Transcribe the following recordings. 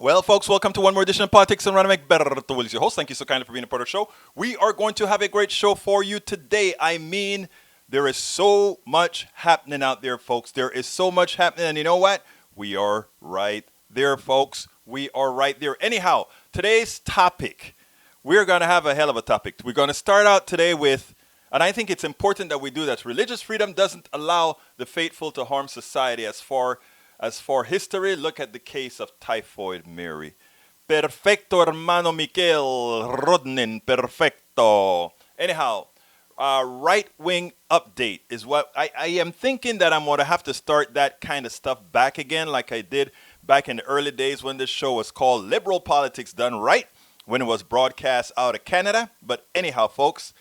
Well, folks, welcome to one more edition of Politics and Random Berto Willis, your host. Thank you so kindly for being a part of the show. We are going to have a great show for you today. I mean, there is so much happening out there, folks. There is so much happening, and you know what? We are right there, folks. We are right there. Anyhow, today's topic, we're going to have a hell of a topic. We're going to start out today with, and I think it's important that we do that. Religious freedom doesn't allow the faithful to harm society. As for history, look at the case of Typhoid Mary. Perfecto, hermano Miguel Rodnin, perfecto. Anyhow, right-wing update is what I am thinking that I'm going to have to start that kind of stuff back again like I did back in the early days when this show was called Liberal Politics Done Right, when it was broadcast out of Canada. But anyhow, folks,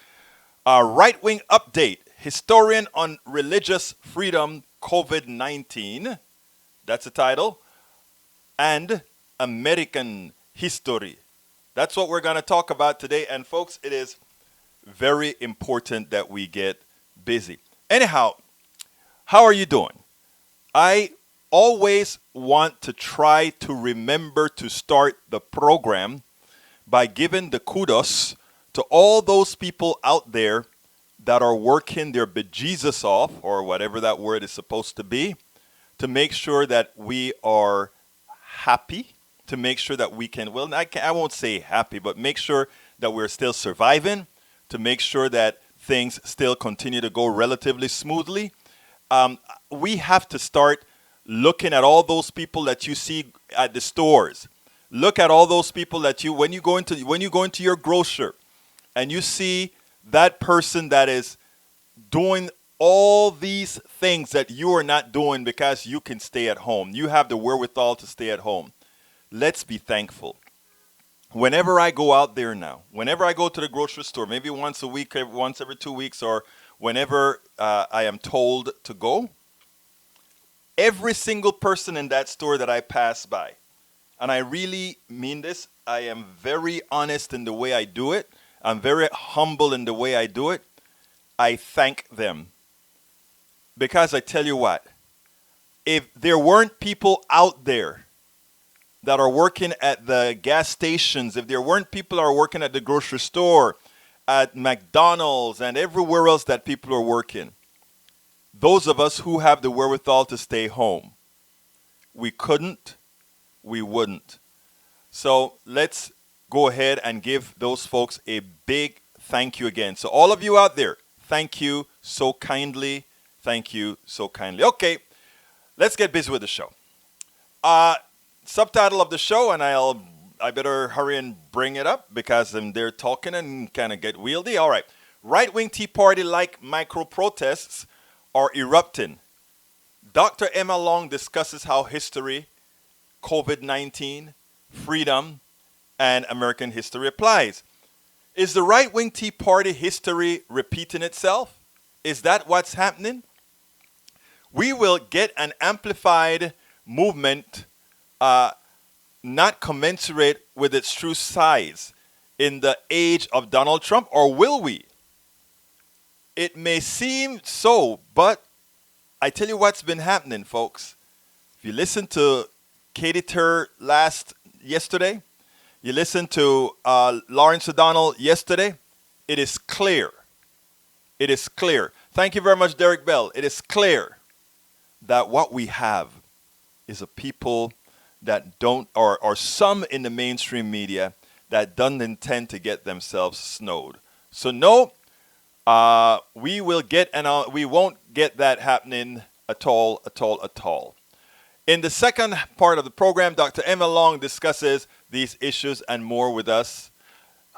right-wing update. Historian on religious freedom, COVID-19. That's the title. And American history. That's what we're going to talk about today. And folks, it is very important that we get busy. Anyhow, how are you doing? I always want to try to remember to start the program by giving the kudos to all those people out there that are working their bejesus off, or whatever that word is supposed to be, to make sure that we are happy, to make sure that we can, well, I won't say happy, but make sure that we're still surviving, to make sure that things still continue to go relatively smoothly. We have to start looking at all those people that you see at the stores. Look at all those people that when you go into your grocer and you see that person that is doing all these things that you are not doing because you can stay at home. You have the wherewithal to stay at home. Let's be thankful. Whenever I go out there now, whenever I go to the grocery store, maybe once a week, once every 2 weeks, or whenever I am told to go, every single person in that store that I pass by, and I really mean this, I am very honest in the way I do it. I'm very humble in the way I do it. I thank them. Because I tell you what, if there weren't people out there that are working at the gas stations, if there weren't people that are working at the grocery store, at McDonald's, and everywhere else that people are working, those of us who have the wherewithal to stay home, we couldn't, we wouldn't. So let's go ahead and give those folks a big thank you again. So all of you out there, thank you so kindly. Thank you so kindly. Okay, let's get busy with the show. Subtitle of the show, and I better hurry and bring it up because they're talking and kind of get wieldy. All right. Right-wing Tea Party-like micro-protests are erupting. Dr. Emma Long discusses how history, COVID-19, freedom, and American history applies. Is the right-wing Tea Party history repeating itself? Is that what's happening? We will get an amplified movement not commensurate with its true size in the age of Donald Trump, or will we? It may seem so, but I tell you what's been happening, folks. If you listen to Katie Tur yesterday, you listen to Lawrence O'Donnell yesterday, it is clear. It is clear. Thank you very much, Derek Bell. It is clear that what we have is a people that don't, or some in the mainstream media that don't intend to get themselves snowed. So no, we won't get that happening at all. In the second part of the program, Dr. Emma Long discusses these issues and more with us.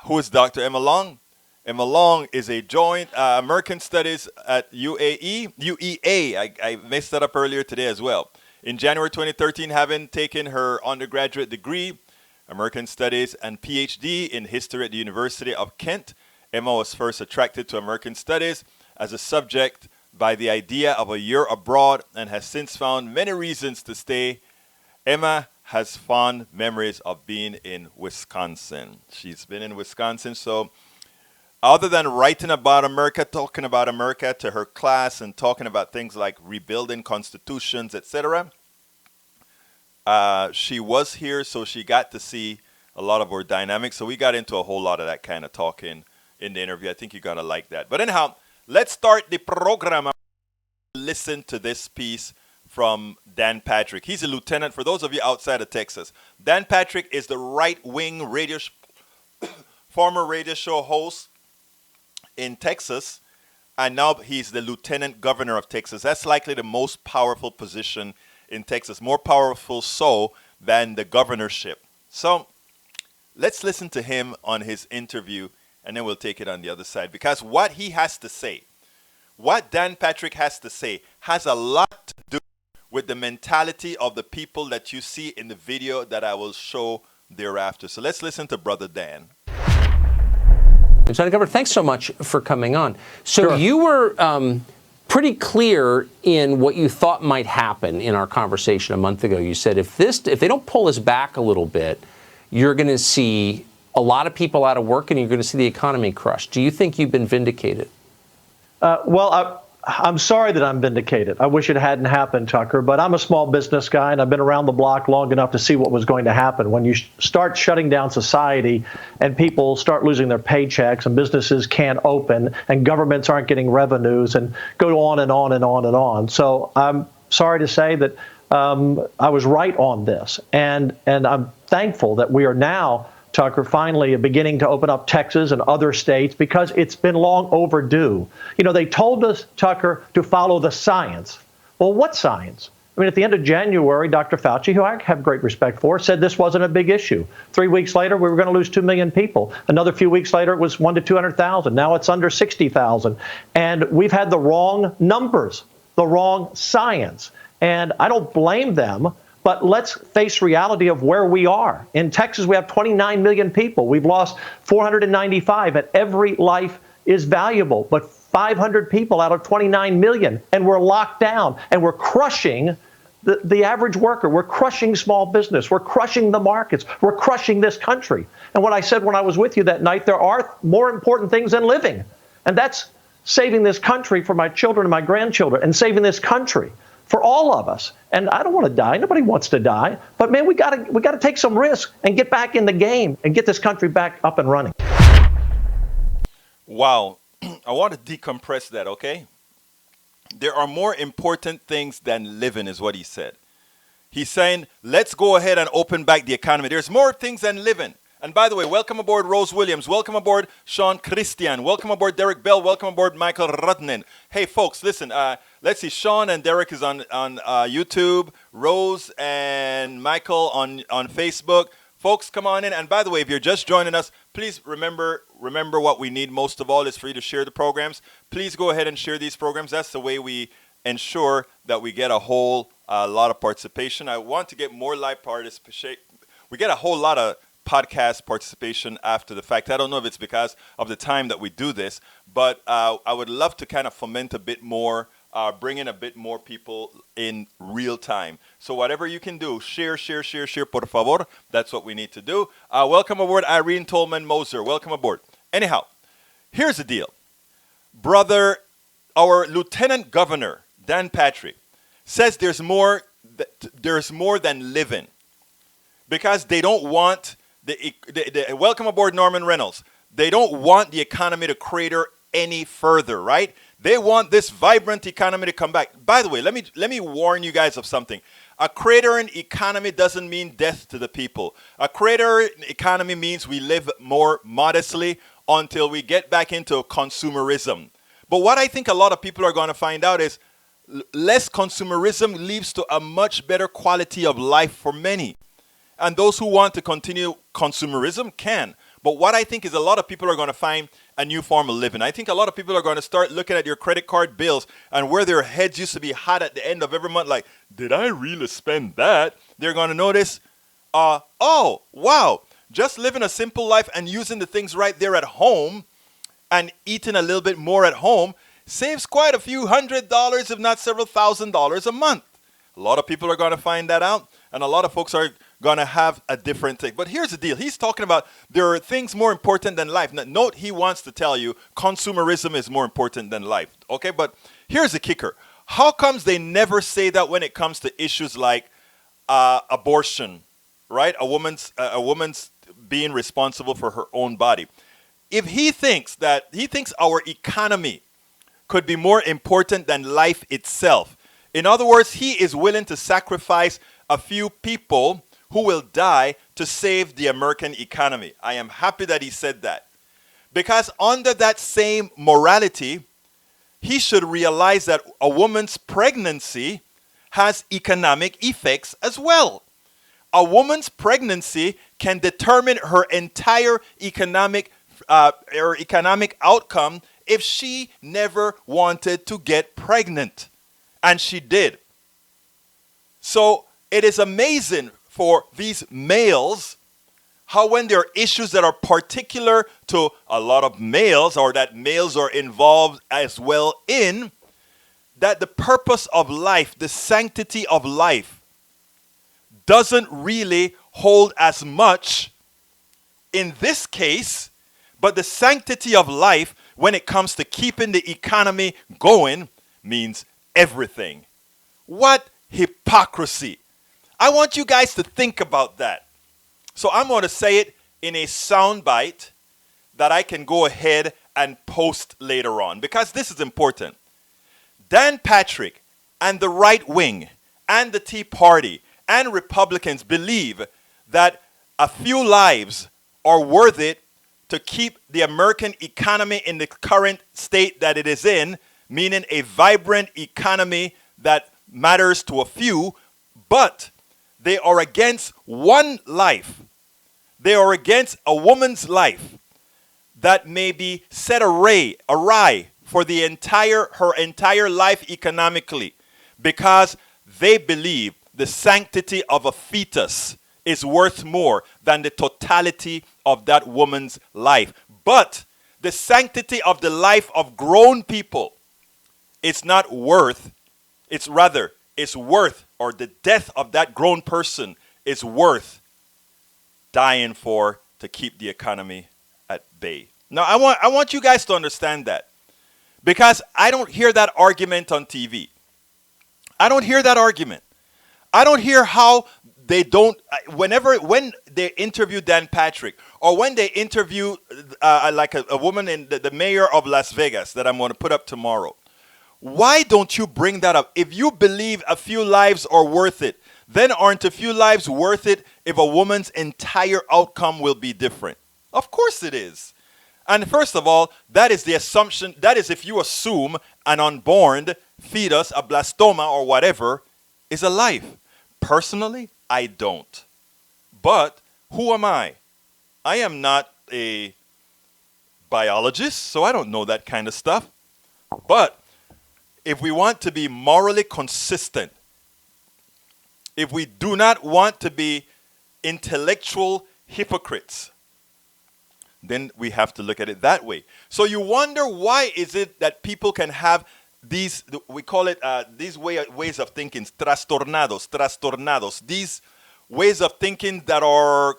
Who is Dr. Emma Long? Emma Long is a joint American Studies at UEA. I messed that up earlier today as well. In January 2013, having taken her undergraduate degree, American Studies, and PhD in History at the University of Kent, Emma was first attracted to American Studies as a subject by the idea of a year abroad and has since found many reasons to stay. Emma has fond memories of being in Wisconsin. She's been in Wisconsin, so other than writing about America, talking about America to her class and talking about things like rebuilding constitutions, etc., She was here, so she got to see a lot of our dynamics. So we got into a whole lot of that kind of talking in the interview. I think you're going to like that. But anyhow, let's start the program. Listen to this piece from Dan Patrick. He's a lieutenant. For those of you outside of Texas, Dan Patrick is the right-wing former radio show host in Texas, and now he's the lieutenant governor of Texas. That's likely the most powerful position in Texas, more powerful so than the governorship. So let's listen to him on his interview, and then we'll take it on the other side, because what he has to say, what Dan Patrick has to say, has a lot to do with the mentality of the people that you see in the video that I will show thereafter. So let's listen to Brother Dan. Lieutenant Governor, thanks so much for coming on. So Sure. you were pretty clear in what you thought might happen in our conversation a month ago. You said if they don't pull us back a little bit, you're going to see a lot of people out of work and you're going to see the economy crushed. Do you think you've been vindicated? I'm sorry that I'm vindicated. I wish it hadn't happened, Tucker, but I'm a small business guy, and I've been around the block long enough to see what was going to happen. When you start shutting down society and people start losing their paychecks and businesses can't open and governments aren't getting revenues and go on and on and on and on. So I'm sorry to say that I was right on this, and I'm thankful that we are now, Tucker, finally beginning to open up Texas and other states because it's been long overdue. You know, they told us, Tucker, to follow the science. Well, what science? I mean, at the end of January, Dr. Fauci, who I have great respect for, said this wasn't a big issue. 3 weeks later, we were going to lose 2 million people. Another few weeks later, it was 1 to 200,000. Now it's under 60,000. And we've had the wrong numbers, the wrong science. And I don't blame them. But let's face reality of where we are. In Texas, we have 29 million people. We've lost 495, and every life is valuable. But 500 people out of 29 million, and we're locked down, and we're crushing the average worker. We're crushing small business. We're crushing the markets. We're crushing this country. And what I said when I was with you that night, there are more important things than living. And that's saving this country for my children and my grandchildren, and saving this country for all of us. And I don't want to die. Nobody wants to die. But man, we got to take some risk and get back in the game and get this country back up and running. Wow. I want to decompress that, okay? There are more important things than living, is what he said. He's saying, let's go ahead and open back the economy. There's more things than living. And by the way, welcome aboard Rose Williams. Welcome aboard Sean Christian. Welcome aboard Derek Bell. Welcome aboard Michael Rudnin. Hey, folks, listen. Let's see. Sean and Derek is on YouTube. Rose and Michael on Facebook. Folks, come on in. And by the way, if you're just joining us, please remember what we need most of all is for you to share the programs. Please go ahead and share these programs. That's the way we ensure that we get a whole lot of participation. I want to get more live participation. We get a whole lot of podcast participation after the fact. I don't know if it's because of the time that we do this, but I would love to kind of foment a bit more, bring in a bit more people in real time. So whatever you can do, share, por favor. That's what we need to do. Welcome aboard Irene Tolman Moser. Welcome aboard. Anyhow, here's the deal. Brother, our Lieutenant Governor, Dan Patrick, says there's more than living, because they don't want welcome aboard Norman Reynolds. They don't want the economy to crater any further, right? They want this vibrant economy to come back. By the way, let me warn you guys of something. A cratering economy doesn't mean death to the people. A cratering economy means we live more modestly until we get back into consumerism. But what I think a lot of people are going to find out is less consumerism leads to a much better quality of life for many. And those who want to continue consumerism can. But what I think is a lot of people are going to find a new form of living. I think a lot of people are going to start looking at your credit card bills and where their heads used to be hot at the end of every month, like, did I really spend that? They're going to notice, oh, wow, just living a simple life and using the things right there at home and eating a little bit more at home saves quite a few $100s, if not several $1,000s a month. A lot of people are going to find that out, and a lot of folks are going to have a different thing. But here's the deal. He's talking about there are things more important than life. Now, note, he wants to tell you consumerism is more important than life. Okay, but here's the kicker. How comes they never say that when it comes to issues like abortion, right? A woman's being responsible for her own body. If he thinks our economy could be more important than life itself, in other words, he is willing to sacrifice a few people who will die to save the American economy. I am happy that he said that. Because under that same morality, he should realize that a woman's pregnancy has economic effects as well. A woman's pregnancy can determine her entire economic outcome if she never wanted to get pregnant. And she did. So it is amazing for these males how when there are issues that are particular to a lot of males or that males are involved as well in, that the purpose of life, the sanctity of life, doesn't really hold as much in this case, but the sanctity of life when it comes to keeping the economy going means everything. What hypocrisy. I want you guys to think about that. So I'm going to say it in a soundbite that I can go ahead and post later on because this is important. Dan Patrick and the right wing and the Tea Party and Republicans believe that a few lives are worth it to keep the American economy in the current state that it is in, meaning a vibrant economy that matters to a few, but they are against one life. They are against a woman's life that may be set awry for her entire life economically because they believe the sanctity of a fetus is worth more than the totality of that woman's life. But the sanctity of the life of grown people is not worth, it's worth, or the death of that grown person is worth dying for to keep the economy at bay. Now, I want you guys to understand that because I don't hear that argument on TV. I don't hear that argument. I don't hear how they don't, when they interview Dan Patrick or when they interview like a woman in the mayor of Las Vegas that I'm going to put up tomorrow. Why don't you bring that up? If you believe a few lives are worth it, then aren't a few lives worth it if a woman's entire outcome will be different? Of course it is. And first of all, that is the assumption, that is if you assume an unborn fetus, a blastoma or whatever, is a life. Personally, I don't. But who am I? I am not a biologist, so I don't know that kind of stuff. But if we want to be morally consistent, if we do not want to be intellectual hypocrites, then we have to look at it that way. So you wonder why is it that people can have these, we call it these ways of thinking, trastornados, these ways of thinking that are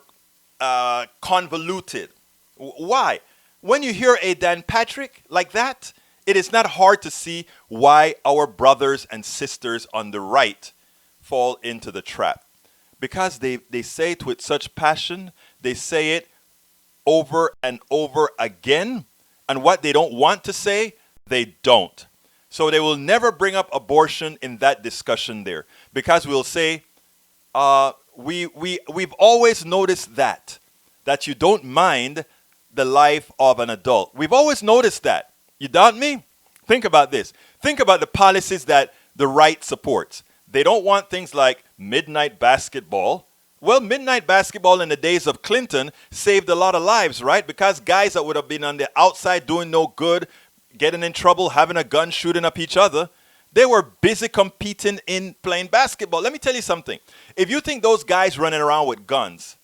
convoluted. Why? When you hear a Dan Patrick like that, it is not hard to see why our brothers and sisters on the right fall into the trap. Because they say it with such passion, they say it over and over again, and what they don't want to say, they don't. So they will never bring up abortion in that discussion there, because we'll say, we've always noticed that you don't mind the life of an adult. We've always noticed that. You doubt me? Think about this. Think about the policies that the right supports. They don't want things like midnight basketball. Well, midnight basketball in the days of Clinton saved a lot of lives, right? Because guys that would have been on the outside doing no good, getting in trouble, having a gun, shooting up each other, they were busy competing in playing basketball. Let me tell you something. If you think those guys running around with guns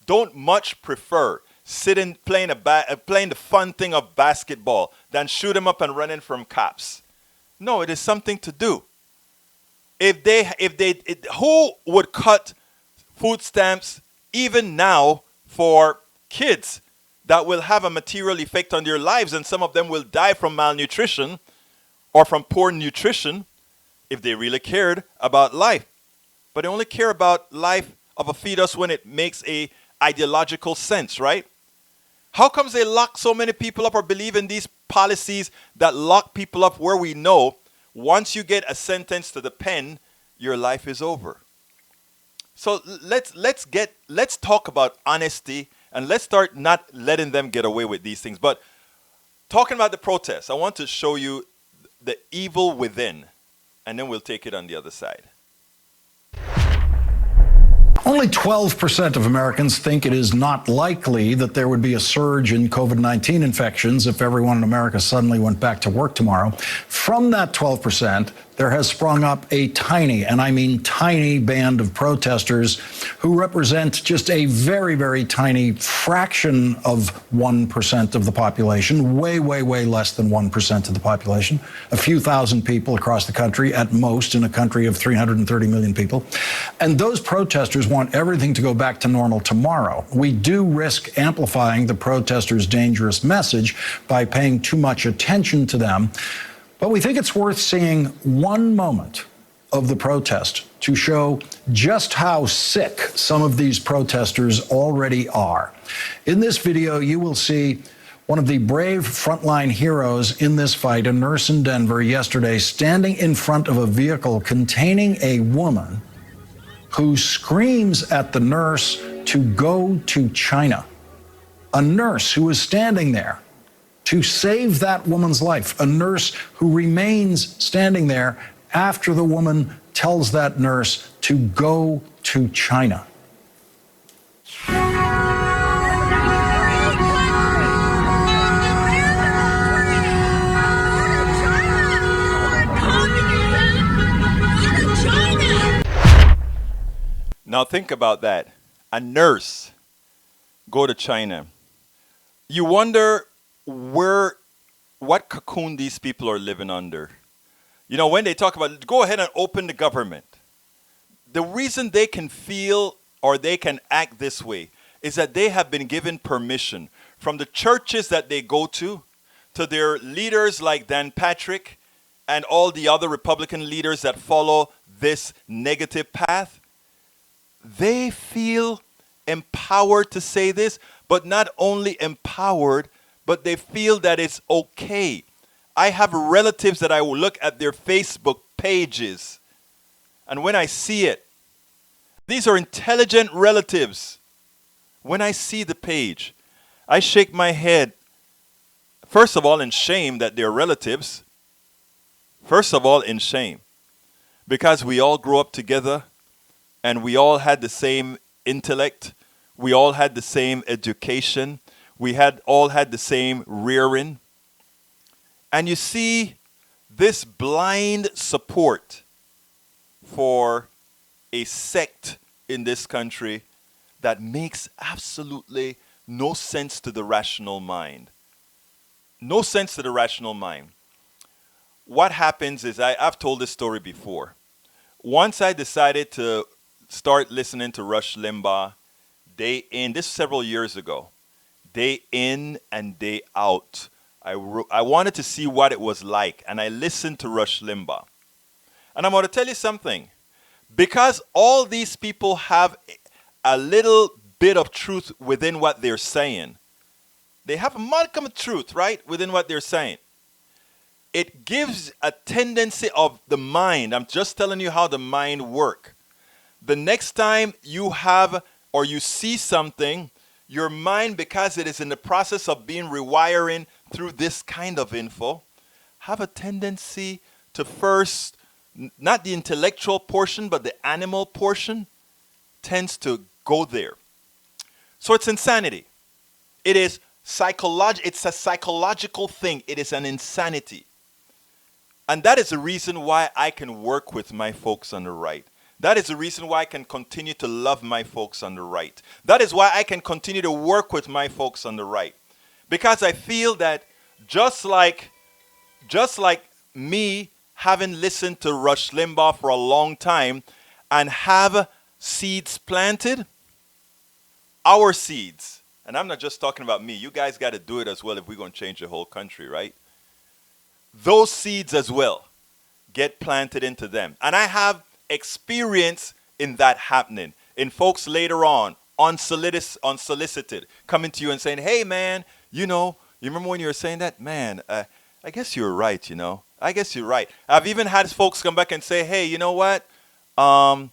don't much prefer sitting playing the fun thing of basketball than shoot them up and running from cops. No, it is something to do. Who would cut food stamps even now for kids that will have a material effect on their lives, and some of them will die from malnutrition or from poor nutrition if they really cared about life? but they only care about life of a fetus when it makes a ideological sense, right? How comes they lock so many people up or believe in these policies that lock people up where we know once you get a sentence to the pen, your life is over? So let's talk about honesty, and let's start not letting them get away with these things. But talking about the protests, I want to show you the evil within, and then we'll take it on the other side. Only 12% of Americans think it is not likely that there would be a surge in COVID-19 infections if everyone in America suddenly went back to work tomorrow. From that 12%, there has sprung up a tiny, and I mean tiny, band of protesters who represent just a very, very tiny fraction of 1% of the population, way, way, way less than 1% of the population, a few thousand people across the country at most in a country of 330 million people. And those protesters want everything to go back to normal tomorrow. We do risk amplifying the protesters' dangerous message by paying too much attention to them. But we think it's worth seeing one moment of the protest to show just how sick some of these protesters already are. In this video, you will see one of the brave frontline heroes in this fight, a nurse in Denver yesterday, standing in front of a vehicle containing a woman who screams at the nurse to go to China. A nurse who is standing there to save that woman's life, a nurse who remains standing there after the woman tells that nurse to go to China. Now think about that. A nurse go to China. You wonder what cocoon these people are living under. You know, when they talk about go ahead and open the government, the reason they can feel or they can act this way is that they have been given permission from the churches that they go to their leaders like Dan Patrick and all the other Republican leaders that follow this negative path. They feel empowered to say this, but not only empowered, but they feel that it's okay. I have relatives that I will look at their Facebook pages, and when I see it, these are intelligent relatives. When I see the page, I shake my head, first of all, in shame that they're relatives. First of all, in shame. Because we all grew up together, and we all had the same intellect. We all had the same education. We all had the same rearing. And you see this blind support for a sect in this country that makes absolutely no sense to the rational mind. No sense to the rational mind. What happens is, I've told this story before. Once I decided to start listening to Rush Limbaugh, day in, this several years ago, day in and day out, I wanted to see what it was like, and I listened to Rush Limbaugh. And I'm going to tell you something. Because all these people have a little bit of truth within what they're saying, they have a modicum of truth, right, within what they're saying. It gives a tendency of the mind. I'm just telling you how the mind works. The next time you have or you see something, your mind, because it is in the process of being rewiring through this kind of info, have a tendency to first, not the intellectual portion, but the animal portion tends to go there. So it's insanity. It is it's a psychological thing. It is an insanity. And that is the reason why I can work with my folks on the right. That is the reason why I can continue to love my folks on the right. That is why I can continue to work with my folks on the right. Because I feel that just like me having listened to Rush Limbaugh for a long time and have seeds planted, our seeds, and I'm not just talking about me, you guys got to do it as well if we're going to change the whole country, right? Those seeds as well get planted into them. And I have experience in that happening, in folks later on, unsolicited, coming to you and saying, hey, man, you remember when you were saying that? Man, I guess you were right, I guess you're right. I've even had folks come back and say, hey, you know what? I'm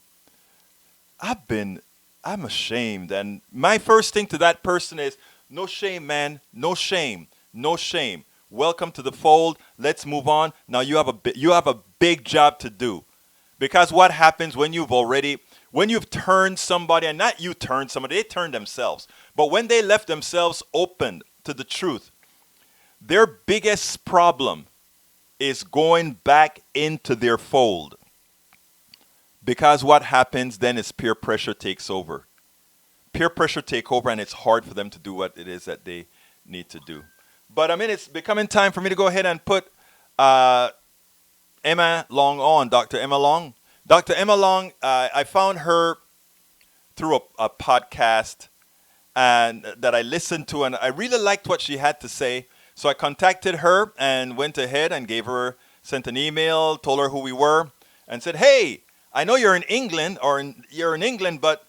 ashamed. And my first thing to that person is, no shame, man. No shame. No shame. Welcome to the fold. Let's move on. Now you have a big job to do. Because what happens when you've turned somebody, and not you turned somebody, they turned themselves. But when they left themselves open to the truth, their biggest problem is going back into their fold. Because what happens then is peer pressure takes over. Peer pressure take over, and it's hard for them to do what it is that they need to do. But it's becoming time for me to go ahead and put Emma Long on, Dr. Emma Long. Dr. Emma Long, I found her through a podcast and that I listened to, and I really liked what she had to say. So I contacted her and went ahead and sent an email, told her who we were, and said, hey, I know you're in England, but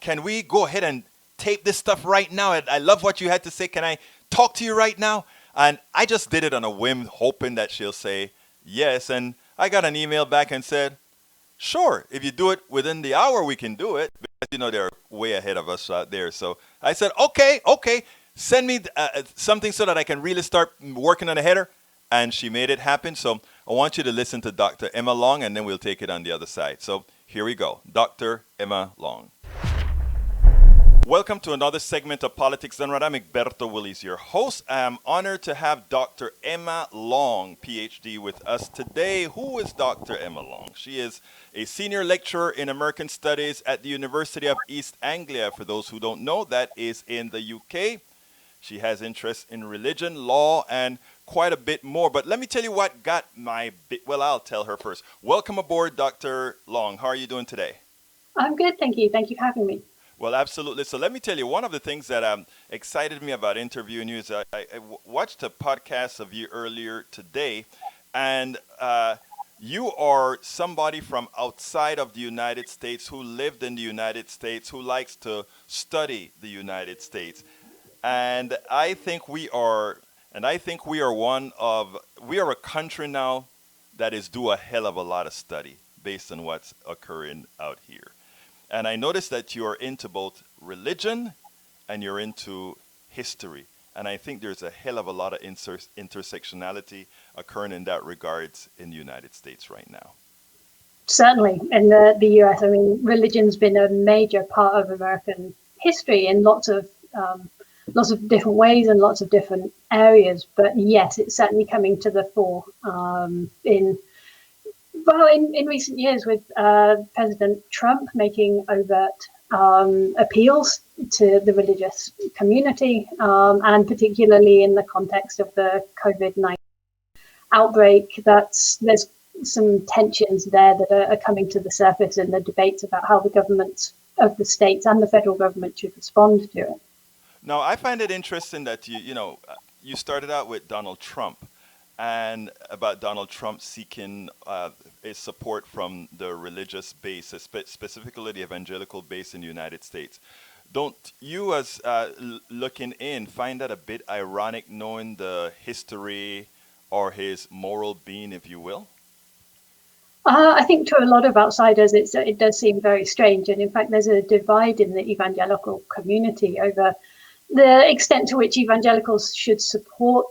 can we go ahead and tape this stuff right now? I love what you had to say. Can I talk to you right now? And I just did it on a whim, hoping that she'll say yes. And I got an email back and said, sure, if you do it within the hour, we can do it. Because, they're way ahead of us out there. So I said, okay, send me something so that I can really start working on a header. And she made it happen. So I want you to listen to Dr. Emma Long, and then we'll take it on the other side. So here we go. Dr. Emma Long. Welcome to another segment of Politics Done Right. I'm Egberto Willies, your host. I'm honored to have Dr. Emma Long, PhD, with us today. Who is Dr. Emma Long? She is a senior lecturer in American Studies at the University of East Anglia. For those who don't know, that is in the UK. She has interests in religion, law, and quite a bit more. But let me tell you what got I'll tell her first. Welcome aboard, Dr. Long. How are you doing today? I'm good, thank you. Thank you for having me. Well, absolutely. So let me tell you, one of the things that excited me about interviewing you is I watched a podcast of you earlier today, and you are somebody from outside of the United States who lived in the United States, who likes to study the United States. And I think we are a country now that is due a hell of a lot of study based on what's occurring out here. And I noticed that you're into both religion and you're into history. And I think there's a hell of a lot of intersectionality occurring in that regards in the United States right now. Certainly. In the US, religion's been a major part of American history in lots of different ways and lots of different areas. But yes, it's certainly coming to the fore in recent years with President Trump making overt appeals to the religious community, and particularly in the context of the COVID-19 outbreak, there's some tensions there that are coming to the surface in the debates about how the governments of the states and the federal government should respond to it. Now, I find it interesting that you started out with Donald Trump, and about Donald Trump seeking his support from the religious base, specifically the evangelical base in the United States. Don't you, as looking in, find that a bit ironic, knowing the history or his moral being, if you will? I think to a lot of outsiders, it does seem very strange. And in fact, there's a divide in the evangelical community over the extent to which evangelicals should support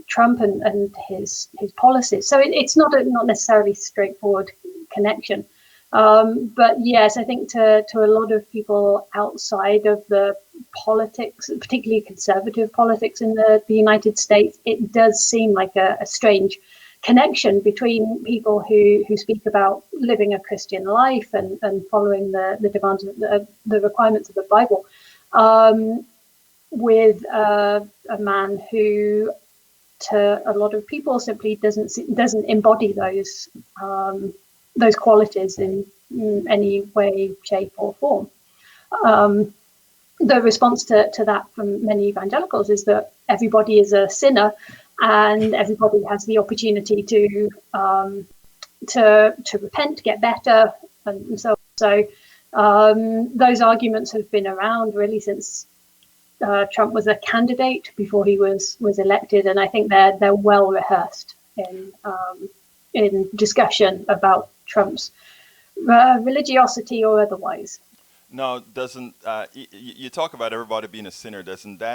Trump and his policies. So it's not necessarily straightforward connection. But yes, I think to a lot of people outside of the politics, particularly conservative politics in the United States, it does seem like a strange connection between people who speak about living a Christian life and following the demands of the requirements of the Bible, with a man who, to a lot of people, simply doesn't embody those qualities in any way, shape, or form. The response to that from many evangelicals is that everybody is a sinner, and everybody has the opportunity to repent, get better, and so So those arguments have been around really since Trump was a candidate before he was elected, and I think they're well rehearsed in discussion about Trump's religiosity or otherwise. Now, doesn't you talk about everybody being a sinner? Doesn't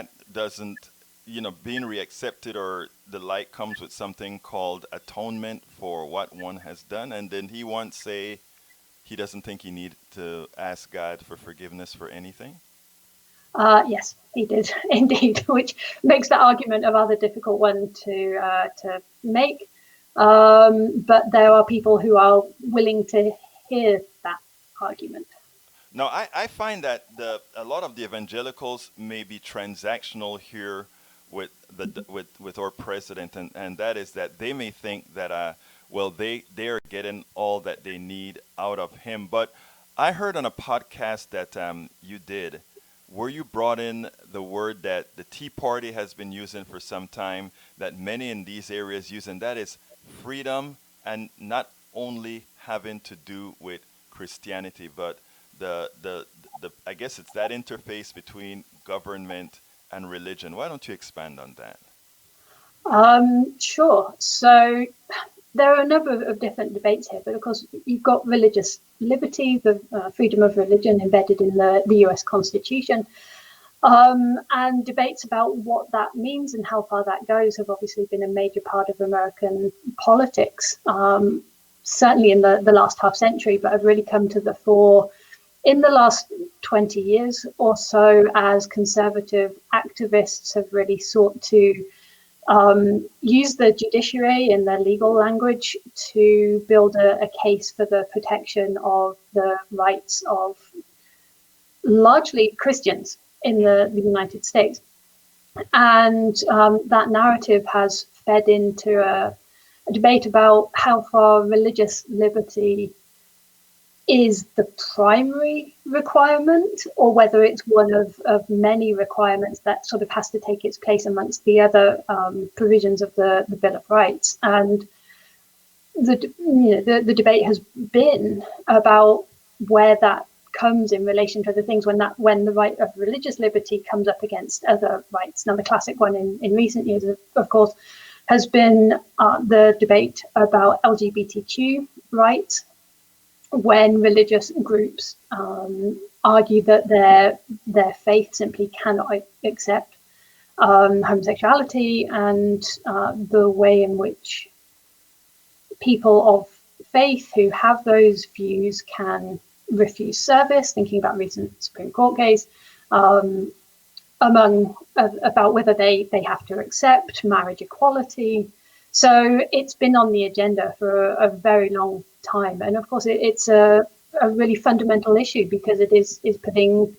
being reaccepted or the like comes with something called atonement for what one has done? And then he once say he doesn't think he need to ask God for forgiveness for anything. Yes, he did indeed, which makes that argument a rather difficult one to make. But there are people who are willing to hear that argument. Now, I find that a lot of the evangelicals may be transactional here with with our president, and that is that they may think that they are getting all that they need out of him. But I heard on a podcast that you did, where you brought in the word that the Tea Party has been using for some time, that many in these areas use, and that is freedom, and not only having to do with Christianity, but the I guess it's that interface between government and religion. Why don't you expand on that? Sure. So there are a number of different debates here, but of course you've got religious liberty, the freedom of religion embedded in the US Constitution, and debates about what that means and how far that goes have obviously been a major part of American politics, certainly in the last half century, but have really come to the fore in the last 20 years or so as conservative activists have really sought to use the judiciary and their legal language to build a case for the protection of the rights of largely Christians in the United States. And that narrative has fed into a debate about how far religious liberty is the primary requirement, or whether it's one of many requirements that sort of has to take its place amongst the other provisions of the Bill of Rights. And the debate has been about where that comes in relation to other things when the right of religious liberty comes up against other rights. Now, the classic one in recent years, of course, has been the debate about LGBTQ rights, when religious groups argue that their faith simply cannot accept homosexuality, and the way in which people of faith who have those views can refuse service, thinking about recent Supreme Court case, about whether they have to accept marriage equality. So it's been on the agenda for a very long time. And of course, it's a really fundamental issue, because it is putting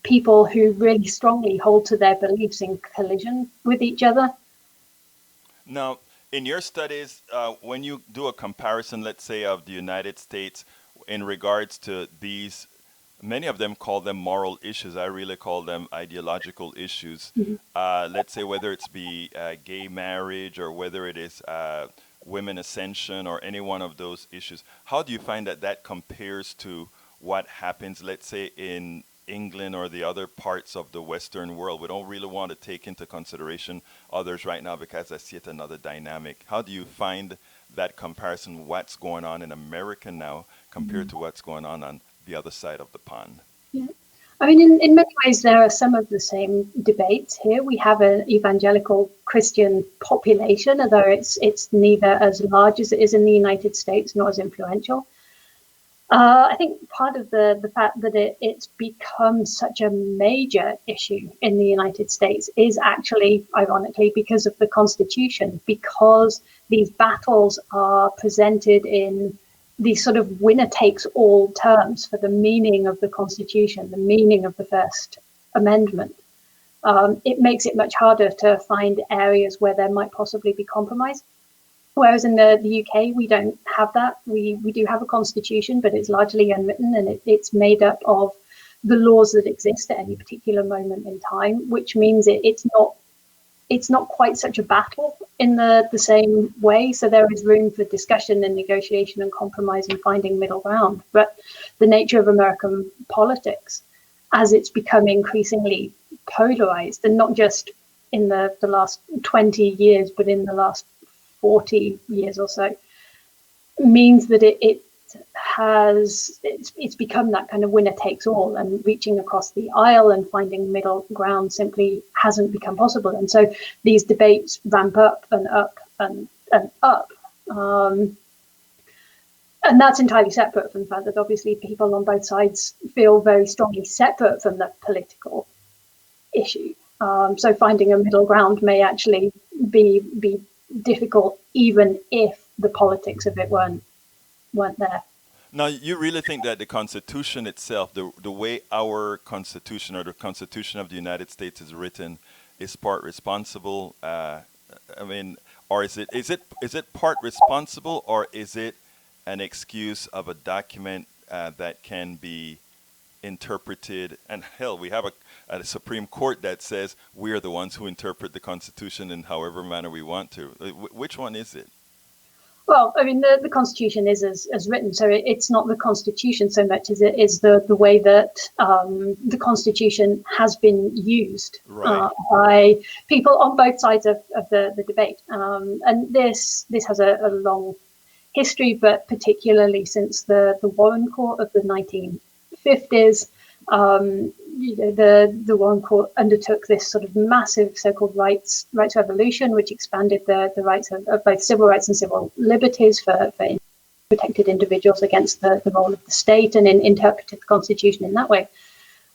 people who really strongly hold to their beliefs in collision with each other. Now, in your studies, when you do a comparison, let's say, of the United States in regards to these, many of them call them moral issues. I really call them ideological issues. Let's say whether it's gay marriage, or whether it is women ascension, or any one of those issues. How do you find that compares to what happens, let's say, in England or the other parts of the Western world? We don't really want to take into consideration others right now, because that's yet another dynamic. How do you find that comparison, what's going on in America now compared to what's going on the other side of the pond? Yeah. I mean, in many ways, there are some of the same debates here. We have an evangelical Christian population, although it's neither as large as it is in the United States, nor as influential. I think part of the fact that it's become such a major issue in the United States is actually, ironically, because of the Constitution, because these battles are presented in these sort of winner-takes-all terms for the meaning of the Constitution, the meaning of the First Amendment. It makes it much harder to find areas where there might possibly be compromise. Whereas in the UK, we don't have that. We do have a constitution, but it's largely unwritten, and it's made up of the laws that exist at any particular moment in time, which means it's not it's not quite such a battle in the same way. So there is room for discussion and negotiation and compromise and finding middle ground. But the nature of American politics, as it's become increasingly polarized, and not just in the last 20 years, but in the last 40 years or so, means that it's become that kind of winner takes all, and reaching across the aisle and finding middle ground simply hasn't become possible. And so these debates ramp up and up and up. And that's entirely separate from the fact that obviously people on both sides feel very strongly separate from the political issue. So finding a middle ground may actually be difficult, even if the politics of it weren't there. Now, you really think that the Constitution itself, the way our Constitution or the Constitution of the United States is written, is part responsible? Or is it part responsible, or is it an excuse of a document that can be interpreted? And hell, we have a Supreme Court that says we are the ones who interpret the Constitution in however manner we want to. Which one is it? Well, I mean, the Constitution is as written, so it's not the Constitution so much as it is the way that the Constitution has been used by people on both sides of the debate. And this has a long history, but particularly since the Warren Court of the 1950s, the Warren Court undertook this sort of massive so-called rights revolution, which expanded the rights of both civil rights and civil liberties for protected individuals against the role of the state, and interpreted the Constitution in that way.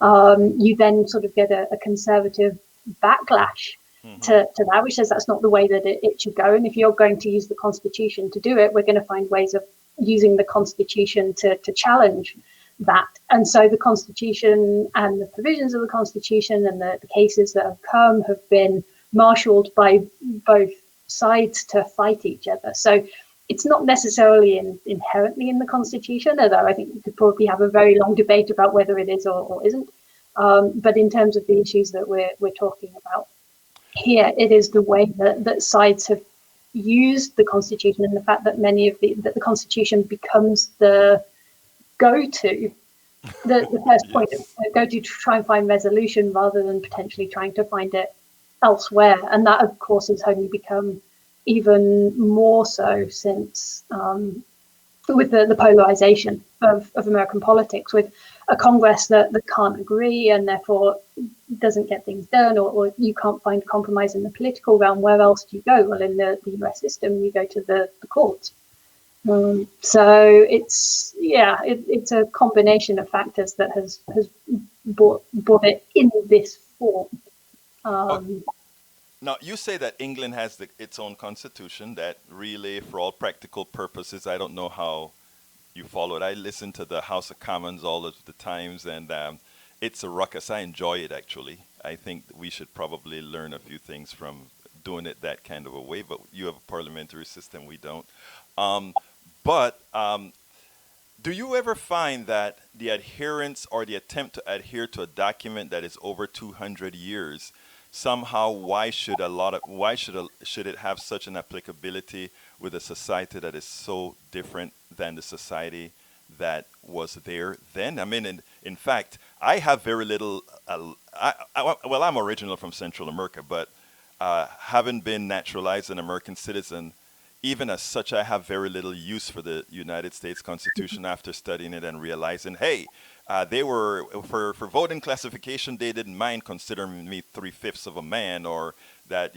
You then sort of get a conservative backlash to that, which says that's not the way that it should go. And if you're going to use the Constitution to do it, we're going to find ways of using the Constitution to challenge that. And so the Constitution and the provisions of the Constitution and the cases that have come have been marshaled by both sides to fight each other. So it's not necessarily inherently in the Constitution, although I think we could probably have a very long debate about whether it is or isn't. But in terms of the issues that we're talking about here, it is the way that sides have used the Constitution, and the fact that that the Constitution becomes the go-to, the first point of go-to to try and find resolution, rather than potentially trying to find it elsewhere. And that, of course, has only become even more so since with the polarization of American politics, with a Congress that can't agree and therefore doesn't get things done, or you can't find compromise in the political realm. Where else do you go? Well, in the US system, you go to the courts. So it's a combination of factors that has brought it in this form. Now, you say that England has its own constitution that really, for all practical purposes, I don't know how you follow it. I listen to the House of Commons all of the times, and it's a ruckus. I enjoy it, actually. I think we should probably learn a few things from doing it that kind of a way, but you have a parliamentary system, we don't. But do you ever find that the adherence or the attempt to adhere to a document that is over 200 years, somehow should it have such an applicability with a society that is so different than the society that was there then? I mean, in fact, I have very little. I'm original from Central America, but having been naturalized an American citizen, even as such, I have very little use for the United States Constitution after studying it and realizing, hey, they were, for voting classification, they didn't mind considering me 3/5 of a man, or that,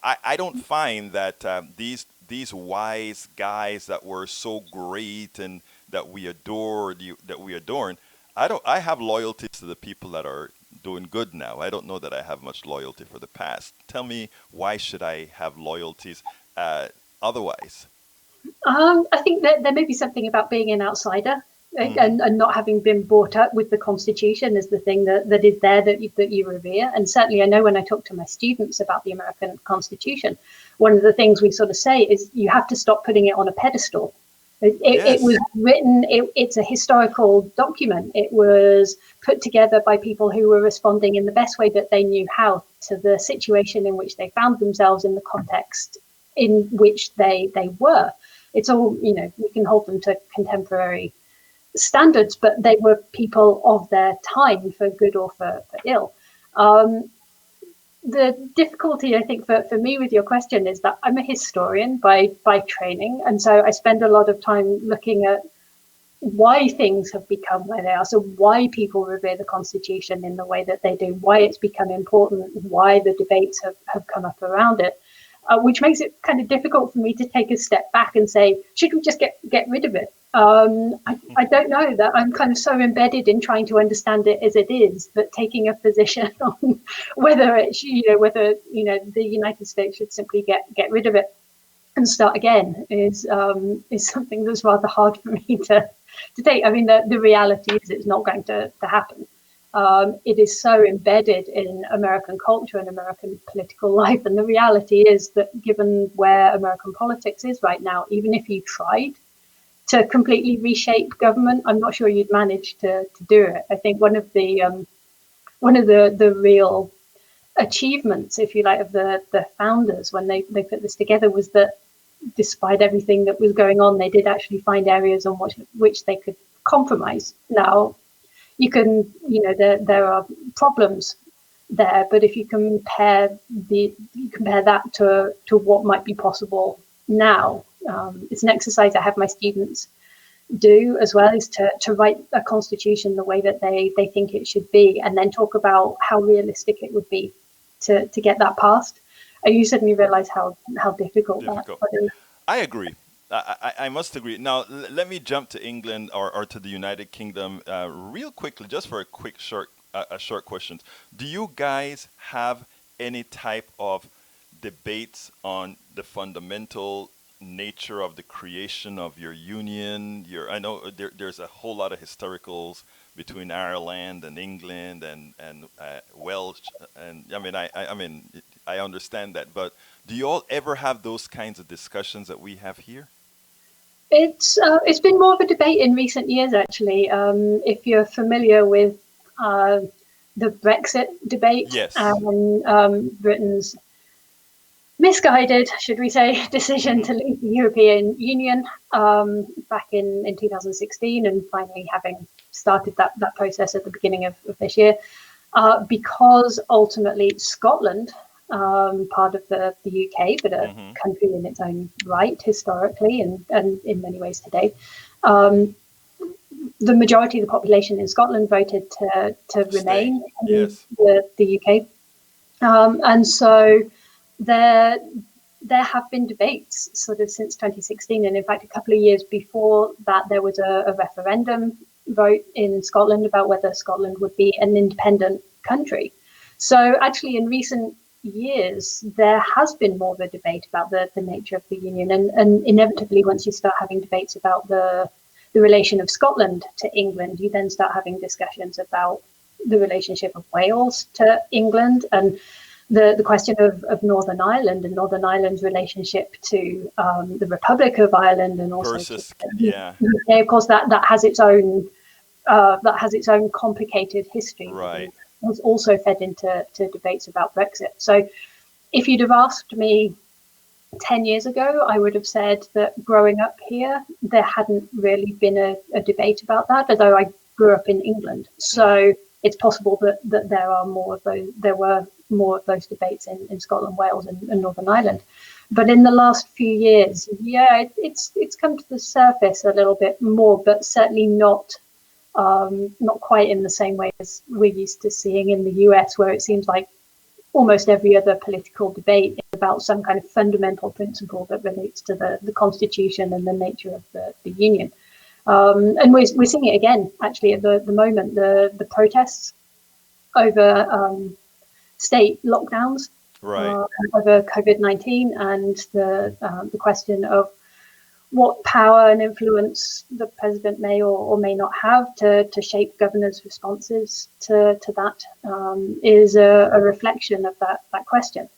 I don't find that these wise guys that were so great and that we adorn, I have loyalty to the people that are doing good now. I don't know that I have much loyalty for the past. Tell me, why should I have loyalties otherwise? I think that there may be something about being an outsider and not having been brought up with the Constitution as the thing that is there that you revere. And certainly I know when I talk to my students about the American Constitution, one of the things we sort of say is you have to stop putting it on a pedestal. It was written, it's a historical document. It was put together by people who were responding in the best way that they knew how to the situation in which they found themselves in the context in which they were. It's all, you know, we can hold them to contemporary standards, but they were people of their time, for good or for ill. The difficulty, I think, for me with your question is that I'm a historian by training, and so I spend a lot of time looking at why things have become where they are. So why people revere the Constitution in the way that they do, why it's become important, why the debates have come up around it, which makes it kind of difficult for me to take a step back and say, should we just get rid of it? I don't know, that I'm kind of so embedded in trying to understand it as it is, that taking a position on whether it's, whether the United States should simply get rid of it and start again is something that's rather hard for me to take. I mean, the reality is it's not going to happen. It is so embedded in American culture and American political life, and the reality is that given where American politics is right now, even if you tried to completely reshape government, I'm not sure you'd manage to do it. I think one of the real achievements, if you like, of the founders when they put this together was that despite everything that was going on, they did actually find areas on which they could compromise. Now, you can, there are problems there, but if you compare that to what might be possible now, it's an exercise I have my students do as well, is to write a constitution the way that they think it should be, and then talk about how realistic it would be to get that passed. You suddenly realize how difficult that is. I agree. I must agree. Now, let me jump to England or to the United Kingdom real quickly, just for a short question. Do you guys have any type of debates on the fundamental nature of the creation of your union? I know there's a whole lot of historicals between Ireland and England and Welsh, and I mean I understand that, but do you all ever have those kinds of discussions that we have here? It's been more of a debate in recent years, actually. If you're familiar with the Brexit debate, yes, and Britain's misguided, should we say, decision to leave the European Union back in 2016, and finally having started that process at the beginning of this year, because ultimately Scotland, part of the UK, but a country in its own right historically and in many ways today, the majority of the population in Scotland voted to remain in the UK, and so there have been debates sort of since 2016, and in fact a couple of years before that there was a referendum vote in Scotland about whether Scotland would be an independent country. So actually in recent years there has been more of a debate about the nature of the union, and inevitably once you start having debates about the relation of Scotland to England, you then start having discussions about the relationship of Wales to England, and the question of Northern Ireland and Northern Ireland's relationship to the Republic of Ireland, and also UK. Of course, that has its own complicated history. Right. Was also fed into debates about Brexit. So if you'd have asked me 10 years ago, I would have said that growing up here, there hadn't really been a debate about that, although I grew up in England. So it's possible that there were more of those debates in Scotland, Wales and Northern Ireland. But in the last few years, it's come to the surface a little bit more, but certainly not quite in the same way as we're used to seeing in the US, where it seems like almost every other political debate is about some kind of fundamental principle that relates to the Constitution and the nature of the Union. And we're seeing it again, actually, at the moment, the protests over state lockdowns, over COVID-19, and the question of what power and influence the president may or may not have to shape governors' responses to that is a reflection of that question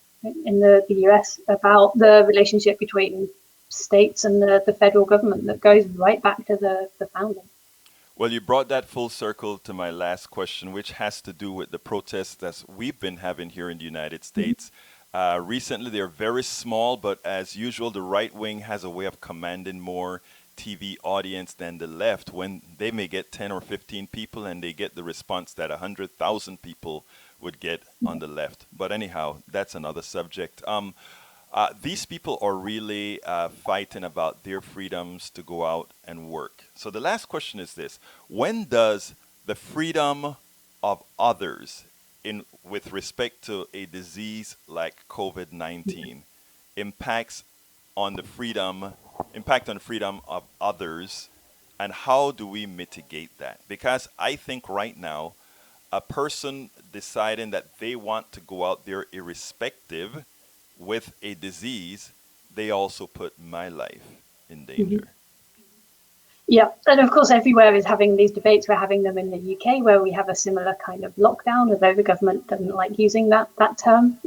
in the US about the relationship between states and the federal government that goes right back to the founding. Well, you brought that full circle to my last question, which has to do with the protests that we've been having here in the United States. Recently, they're very small, but as usual, the right wing has a way of commanding more TV audience than the left, when they may get 10 or 15 people and they get the response that 100,000 people would get on the left. But anyhow, that's another subject. These people are really fighting about their freedoms to go out and work. So the last question is this: when does the freedom of others with respect to a disease like COVID-19 impact on the freedom of others, and how do we mitigate that? Because I think right now, a person deciding that they want to go out there irrespective with a disease, they also put my life in danger. Yeah, and of course everywhere is having these debates. We're having them in the UK, where we have a similar kind of lockdown, although the government doesn't like using that term.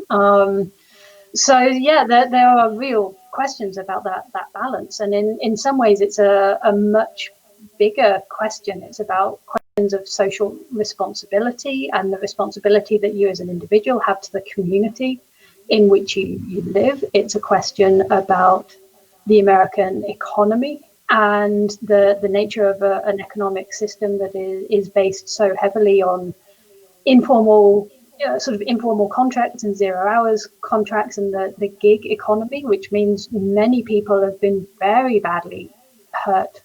So yeah, there are real questions about that balance, and in some ways it's a much bigger question. It's about questions of social responsibility and the responsibility that you as an individual have to the community in which you live. It's a question about the American economy and the nature of an economic system that is based so heavily on informal contracts and 0 hours contracts and the gig economy, which means many people have been very badly hurt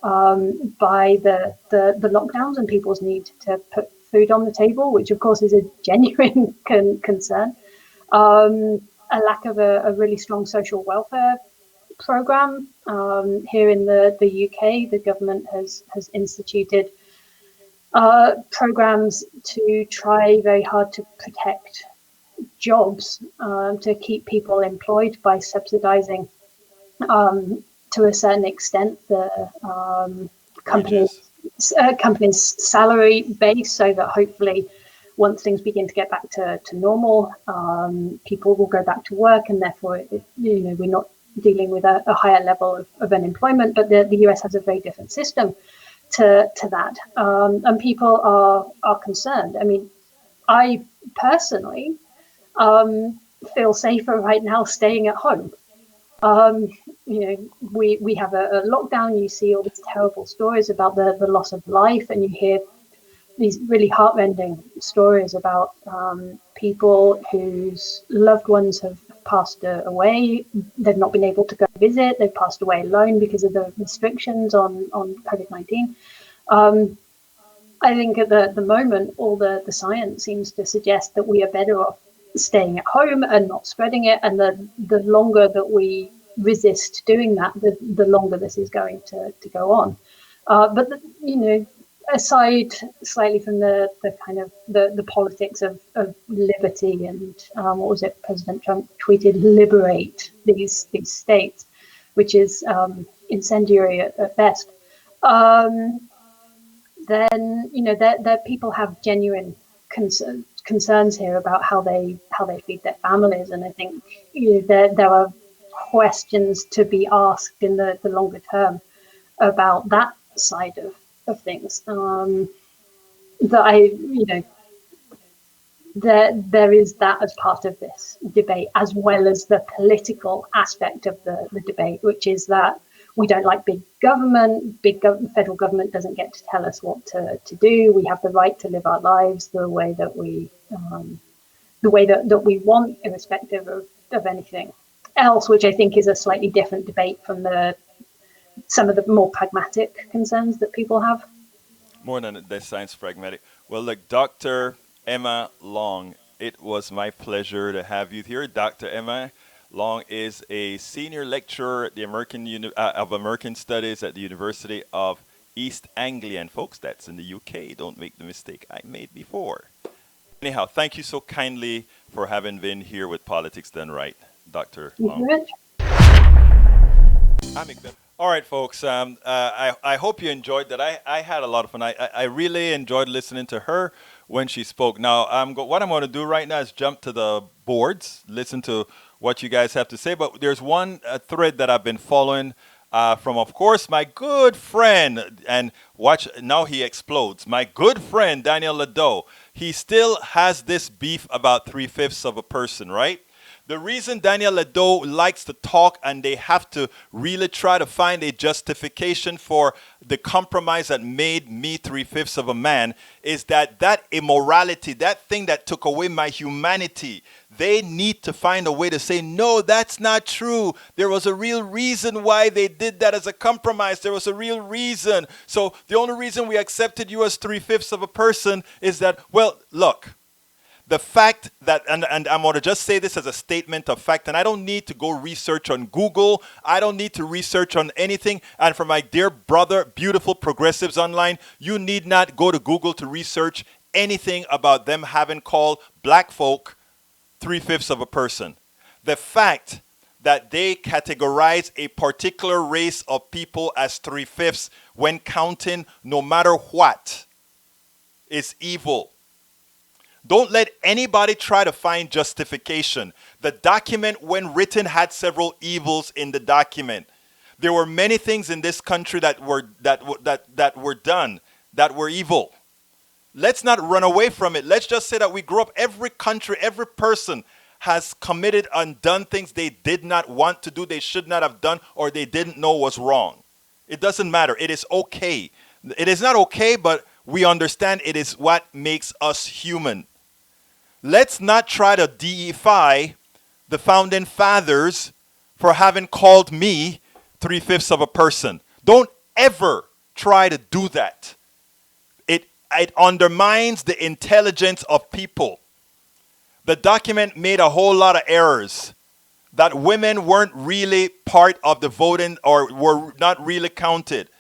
by the lockdowns and people's need to put food on the table, which of course is a genuine concern. A lack of a really strong social welfare program. Here in the UK, the government has instituted programs to try very hard to protect jobs, to keep people employed by subsidizing to a certain extent the company's salary base, so that hopefully once things begin to get back to normal, people will go back to work, and therefore we're not dealing with a higher level of unemployment. But the US has a very different system to that, and people are concerned. I mean, I personally feel safer right now staying at home. We have a lockdown. You see all these terrible stories about the loss of life, and you hear these really heartrending stories about people whose loved ones have passed away. They've not been able to go visit. They've passed away alone because of the restrictions on COVID-19. I think at the moment, all the science seems to suggest that we are better off staying at home and not spreading it. And the longer that we resist doing that, the longer this is going to go on. But aside slightly from the kind of the politics of liberty and what was it, President Trump tweeted, liberate these states, which is incendiary at best. Then that people have genuine concerns here about how they feed their families, and I think there are questions to be asked in the longer term about that side of things. There is that as part of this debate, as well as the political aspect of the debate, which is that we don't like big government. Federal government doesn't get to tell us what to do. We have the right to live our lives the way that we want, irrespective of anything else, which I think is a slightly different debate from some of the more pragmatic concerns that people have. More than the science pragmatic. Well, look, Dr. Emma Long, it was my pleasure to have you here. Dr. Emma Long is a senior lecturer at the American Studies at the University of East Anglia. And folks, that's in the UK. Don't make the mistake I made before. Anyhow, thank you so kindly for having been here with Politics Done Right, Dr. Long. All right, folks. I hope you enjoyed that. I had a lot of fun. I really enjoyed listening to her when she spoke. Now, what I'm going to do right now is jump to the boards, listen to what you guys have to say. But there's one thread that I've been following from, of course, my good friend, and watch, now he explodes. My good friend, Daniel Ladeau, he still has this beef about 3/5 of a person, right? The reason Daniel Ladeau likes to talk and they have to really try to find a justification for the compromise that made me 3/5 of a man is that immorality, that thing that took away my humanity, they need to find a way to say, no, that's not true. There was a real reason why they did that as a compromise. There was a real reason. So the only reason we accepted you as 3/5 of a person is that, well, look. The fact that, and I'm going to just say this as a statement of fact, and I don't need to go research on Google. I don't need to research on anything. And for my dear brother, beautiful progressives online, you need not go to Google to research anything about them having called black folk 3/5 of a person. The fact that they categorize a particular race of people as 3/5 when counting no matter what is evil. Don't let anybody try to find justification. The document, when written, had several evils in the document. There were many things in this country that were done that were evil. Let's not run away from it. Let's just say that we grew up, every country, every person has committed and done things they did not want to do, they should not have done, or they didn't know was wrong. It doesn't matter. It is okay. It is not okay, but we understand it is what makes us human. Let's not try to deify the founding fathers for having called me 3/5 of a person. Don't ever try to do that. It undermines the intelligence of people. The document made a whole lot of errors. That women weren't really part of the voting or were not really counted.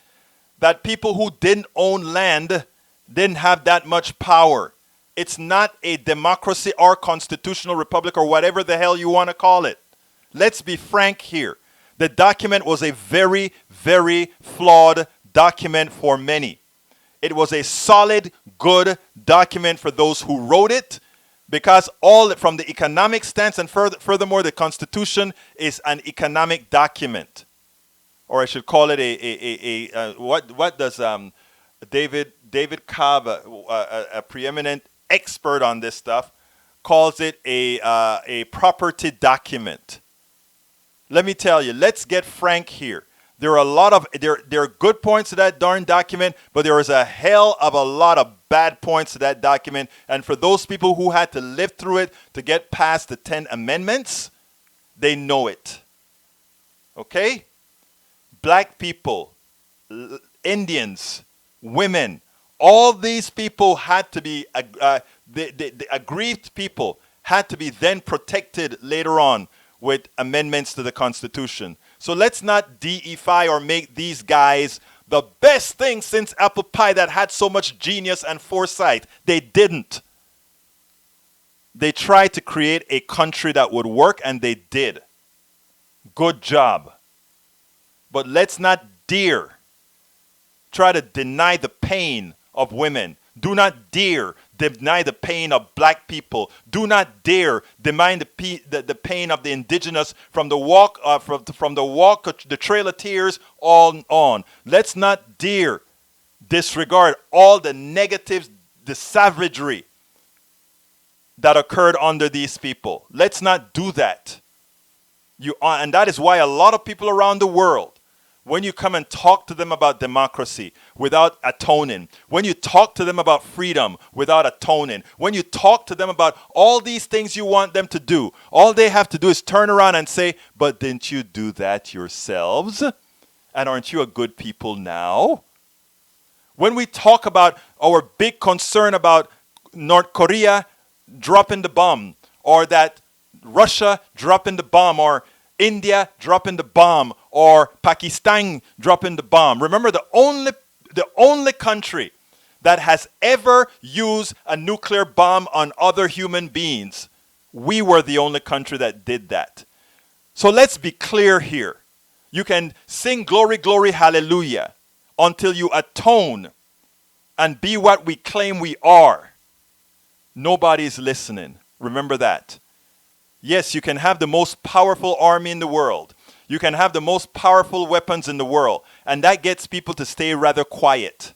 That people who didn't own land didn't have that much power. It's not a democracy or constitutional republic or whatever the hell you want to call it. Let's be frank here. The document was a very, very flawed document for many. It was a solid, good document for those who wrote it, because all from the economic stance and furthermore, the Constitution is an economic document. Or I should call it what does David Cobb, a preeminent expert on this stuff, calls it a property document. Let me tell you, let's get frank here. There are a lot of there are good points to that darn document, but there is a hell of a lot of bad points to that document. And for those people who had to live through it to get past the 10 amendments, they know it. Okay? Black people, Indians, women, all these people had to be, the aggrieved people had to be then protected later on with amendments to the Constitution. So let's not deify or make these guys the best thing since apple pie that had so much genius and foresight. They didn't. They tried to create a country that would work, and they did. Good job. But let's not dare try to deny the pain of women. Do not dare deny the pain of black people. Do not dare deny the pain of the indigenous from the walk, the Trail of Tears on. Let's not dare disregard all the negatives, the savagery that occurred under these people. Let's not do that. And that is why a lot of people around the world, when you come and talk to them about democracy without atoning, when you talk to them about freedom without atoning, when you talk to them about all these things you want them to do, all they have to do is turn around and say, but didn't you do that yourselves? And aren't you a good people now? When we talk about our big concern about North Korea dropping the bomb, or that Russia dropping the bomb, or India dropping the bomb, or Pakistan dropping the bomb. Remember, the only country that has ever used a nuclear bomb on other human beings, we were the only country that did that. So let's be clear here. You can sing glory, glory, hallelujah until you atone and be what we claim we are. Nobody's listening. Remember that. Yes, you can have the most powerful army in the world. You can have the most powerful weapons in the world. And that gets people to stay rather quiet.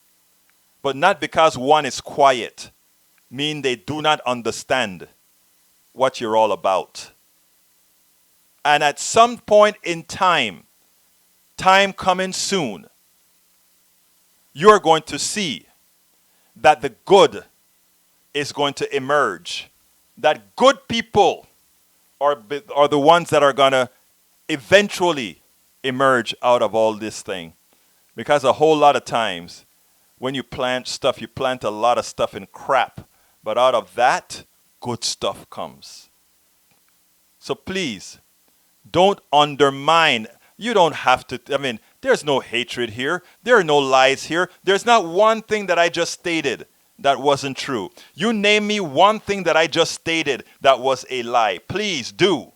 But not because one is quiet, mean they do not understand what you're all about. And at some point in time coming soon, you're going to see that the good is going to emerge. That good people are the ones that are going to eventually emerge out of all this thing. Because a whole lot of times, when you plant stuff, you plant a lot of stuff in crap. But out of that, good stuff comes. So please, don't undermine. You don't have to, there's no hatred here. There are no lies here. There's not one thing that I just stated that wasn't true. You name me one thing that I just stated that was a lie. Please do.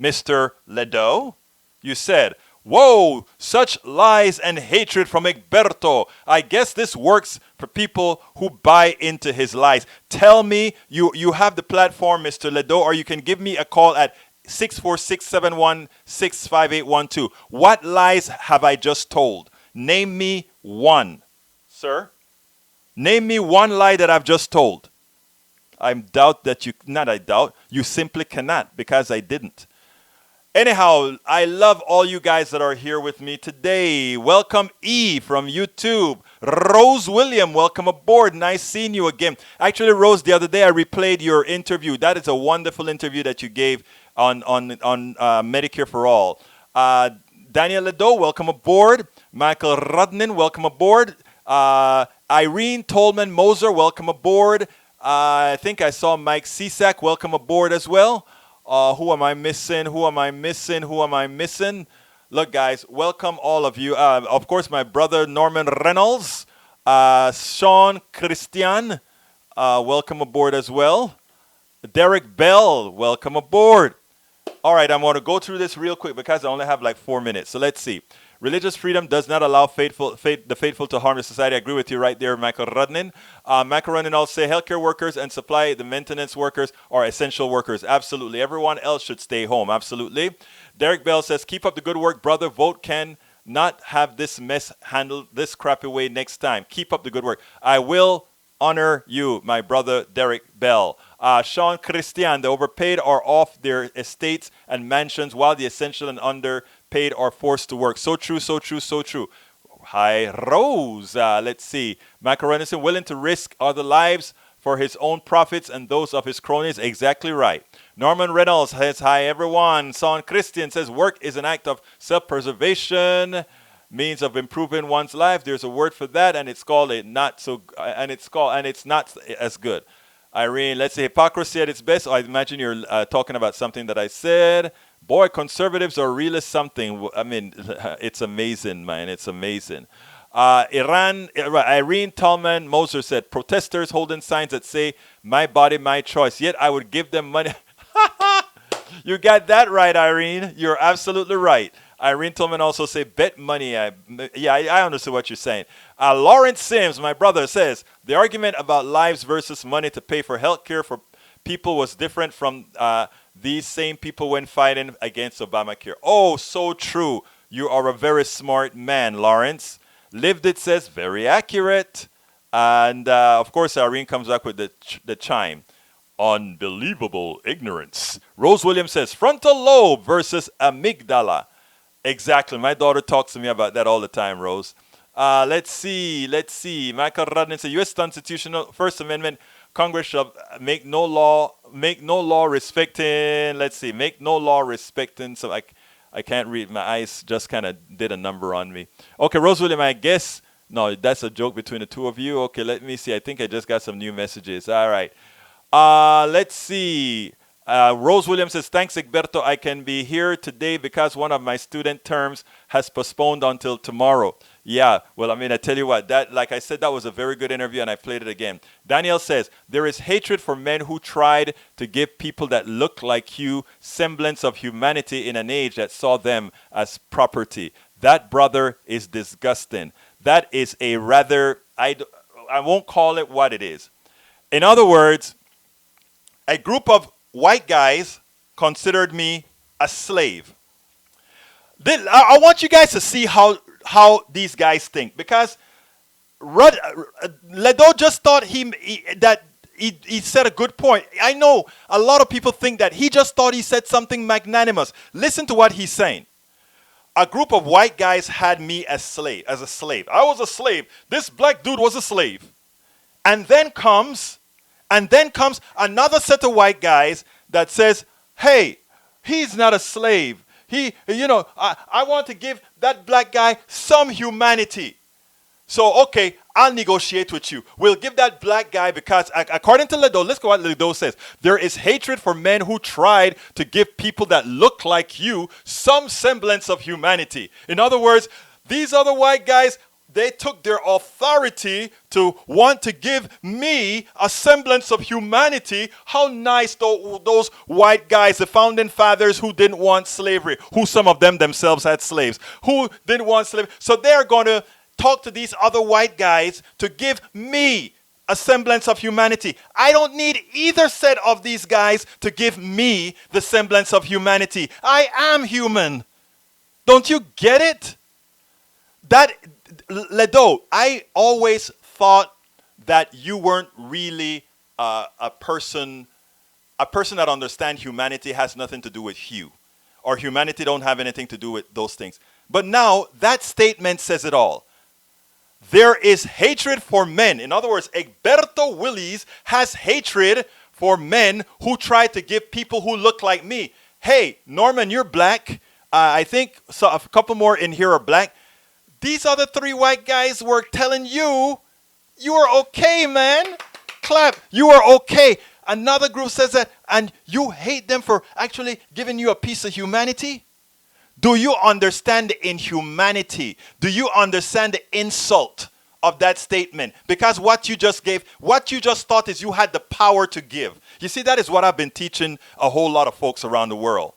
Mr. Ledo, you said, whoa, such lies and hatred from Egberto. I guess this works for people who buy into his lies. Tell me, you have the platform, Mr. Ledo, or you can give me a call at 646-716-5812. What lies have I just told? Name me one, sir. Name me one lie that I've just told. You simply cannot, because I didn't. Anyhow, I love all you guys that are here with me today. Welcome E from YouTube. Rose William, welcome aboard. Nice seeing you again. Actually, Rose, the other day I replayed your interview. That is a wonderful interview that you gave on Medicare for All. Daniel Ledo, welcome aboard. Michael Rudnin, welcome aboard. Irene Tolman Moser, welcome aboard. I think I saw Mike Cisak, welcome aboard as well. Who am I missing? Look, guys, welcome all of you. Of course, my brother Norman Reynolds, Sean Christian, welcome aboard as well. Derek Bell, welcome aboard. All right, I'm going to go through this real quick because I only have like 4 minutes. So let's see. Religious freedom does not allow the faithful to harm the society. I agree with you right there, Michael Rudnin. Michael Rudnin also say healthcare workers and the maintenance workers are essential workers. Absolutely. Everyone else should stay home. Absolutely. Derek Bell says, keep up the good work, brother. Vote can not have this mess handled this crappy way next time. Keep up the good work. I will honor you, my brother Derek Bell. Sean Christian, the overpaid are off their estates and mansions while the essential and underpaid are forced to work. So true, so true, so true. Hi, Rose. Let's see. Macaroni willing to risk other lives for his own profits and those of his cronies. Exactly right. Norman Reynolds says, hi, everyone. Sean Christian says, work is an act of self-preservation, means of improving one's life. There's a word for that, and it's called it's not as good. Irene, let's say hypocrisy at its best. I imagine you're talking about something that I said. Boy, conservatives are real as something. It's amazing, man. It's amazing. Irene Tallman Moser said, protesters holding signs that say, my body, my choice. Yet I would give them money. You got that right, Irene. You're absolutely right. Irene Tillman also say bet money. I understand what you're saying. Lawrence Sims, my brother, says the argument about lives versus money to pay for health care for people was different from these same people when fighting against Obamacare. Oh, so true. You are a very smart man, Lawrence. Lived It says very accurate. And of course, Irene comes up with the chime. Unbelievable ignorance. Rose Williams says frontal lobe versus amygdala. Exactly. My daughter talks to me about that all the time, Rose. Let's see. Michael Rudnin says, U.S. Constitutional First Amendment, Congress shall make no law respecting. Let's see. Make no law respecting. So I can't read. My eyes just kind of did a number on me. Okay, Rose William, I guess. No, that's a joke between the two of you. Okay, let me see. I think I just got some new messages. All right. Let's see. Rose Williams says, thanks, Egberto. I can be here today because one of my student terms has postponed until tomorrow. Yeah, well, I tell you what, that, like I said, that was a very good interview, and I played it again. Daniel says, there is hatred for men who tried to give people that look like you semblance of humanity in an age that saw them as property. That, brother, is disgusting. That is a rather, I won't call it what it is. In other words, a group of white guys considered me a slave. I want you guys to see how these guys think, because Ledo just thought he said a good point. I know a lot of people think that he just thought he said something magnanimous. Listen to what he's saying. A group of white guys had me as a slave. I was a slave. This black dude was a slave. And then comes another set of white guys that says, hey, he's not a slave. I want to give that black guy some humanity. So, okay, I'll negotiate with you. We'll give that black guy, because according to Ledo, let's go what Ledo says. There is hatred for men who tried to give people that look like you some semblance of humanity. In other words, these other white guys, they took their authority to want to give me a semblance of humanity. How nice those white guys, the founding fathers who didn't want slavery, who some of them themselves had slaves, who didn't want slavery. So they're going to talk to these other white guys to give me a semblance of humanity. I don't need either set of these guys to give me the semblance of humanity. I am human. Don't you get it? Ledo, I always thought that you weren't really a person that understands humanity has nothing to do with hue, or humanity don't have anything to do with those things. But now that statement says it all. There is hatred for men. In other words, Egberto Willies has hatred for men who try to give people who look like me. Hey, Norman, you're black. I think a couple more in here are black. These other three white guys were telling you are okay, man. Clap. You are okay. Another group says that, and you hate them for actually giving you a piece of humanity? Do you understand the inhumanity? Do you understand the insult of that statement? Because what you just thought is you had the power to give. You see, that is what I've been teaching a whole lot of folks around the world.